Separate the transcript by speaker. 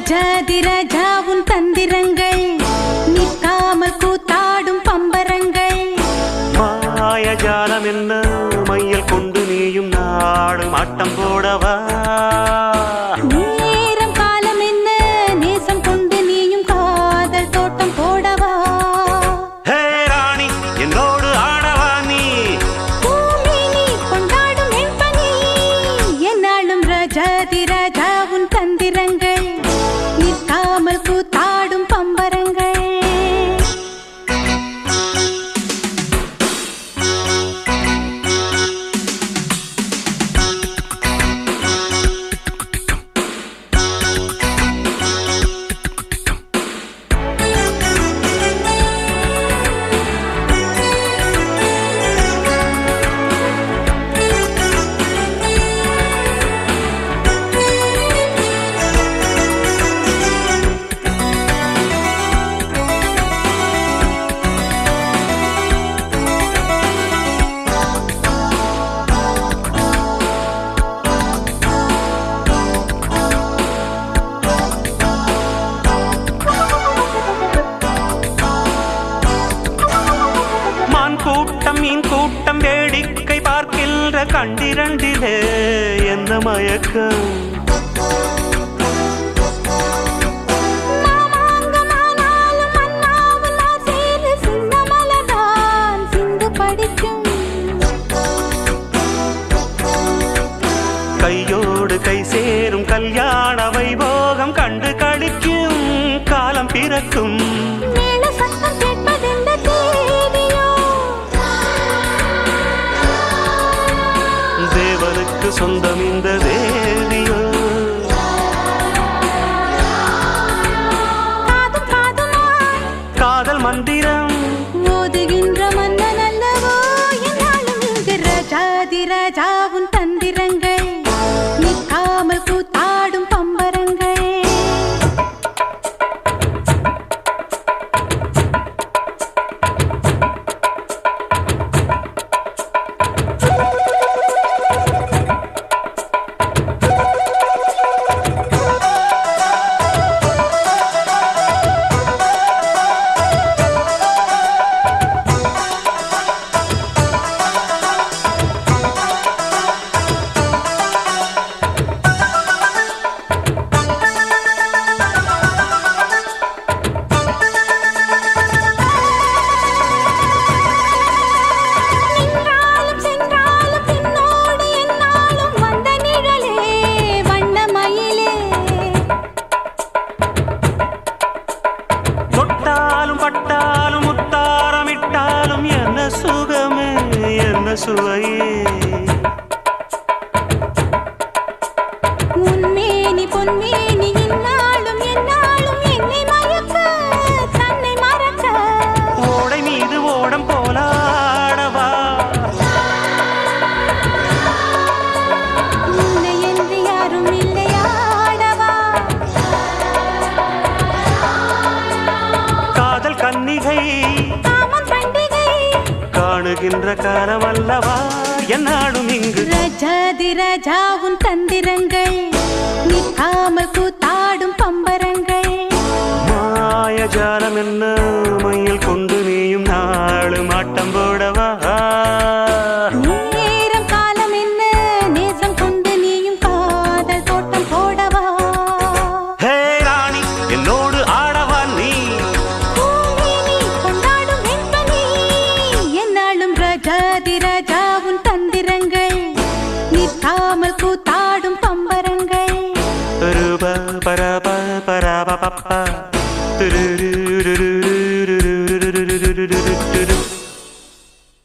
Speaker 1: ராஜாதி ராஜா உன் தந்திரங்கள் நிற்காமல் கூத்தாடும் பம்பரங்கள்.
Speaker 2: மாயஜாலம் என்ன மையல் கொண்டு நீயும் நாடும் ஆட்டம் போடவா.
Speaker 1: நேரம் காலம் என்ன நேசம் கொண்டு நீயும் காதல் தோட்டம் போடவா.
Speaker 2: ஹே ராணி என்னோடு ஆடவா நீ.
Speaker 1: பூமினி கொண்டாடும் என் பணி என்னாலும் ராஜாதி ராஜா உன் தந்திரங்கள் நிற்காமல் கூத்தாடும் பம்பரங்கள்.
Speaker 2: கூட்டம் மீன் கூட்டம் வேடிக்கை பார்க்கின்ற கண்டிரண்டிலே என்ன மயக்கம். கையோடு கை சேரும் கல்யாண வைபோகம் கண்டு கழிக்கும் காலம் பிறக்கும். தேவனுக்கு சொந்தம் இந்த தேவியோ. காதல் மந்திரம்
Speaker 1: மோதுகின்ற மன்னன் அல்லவோ என்னாலும் இங்கு ராஜாதி ராஜா உன் தந்திரங்கள் நிற்காமல் கூத்தாடும் பம்பரங்கள். பட்டாலும் முத்தாரமிட்டாலும் என்ன சுகமே என்ன சுவையே. உன்மேனி பொன்மேனி இன்னாலும் என்னாலும் என்னை மயக்க தன்னை மறக்க.
Speaker 2: ஓடை மீது ஓடம் போலாடவா.
Speaker 1: உன்னை என்று யாரும் இல்லையாடவா.
Speaker 2: காதல் கன்னிகை
Speaker 1: காமம் பண்டிகை
Speaker 2: காணுகின்ற காலம் அல்லவா என்னாடும் இங்கு.
Speaker 1: ராஜாதி ராஜா உன் தந்திரங்கள் நிற்காமல் கூத்தாடும் பம்பரங்கள்.
Speaker 2: மாயஜாலம் என்ன மையல் கொண்டு நீயும் நாளும் ஆட்டம் போடவா.
Speaker 1: நேரம் காலம் என்ன நேசம் கொண்டு நீயும் காதல் தோட்டம் போடவா.
Speaker 2: ஹே ராணி என்னோடு ஆடவா நீ.
Speaker 1: பூமினி கொண்டாடும் என் பணி என்னாலும் ராஜாதி ராஜா உன் தந்திரங்கள் நிற்காமல் கூத்தாடும் பம்பரங்கள்.
Speaker 2: பரப பரப பரப பப்பா.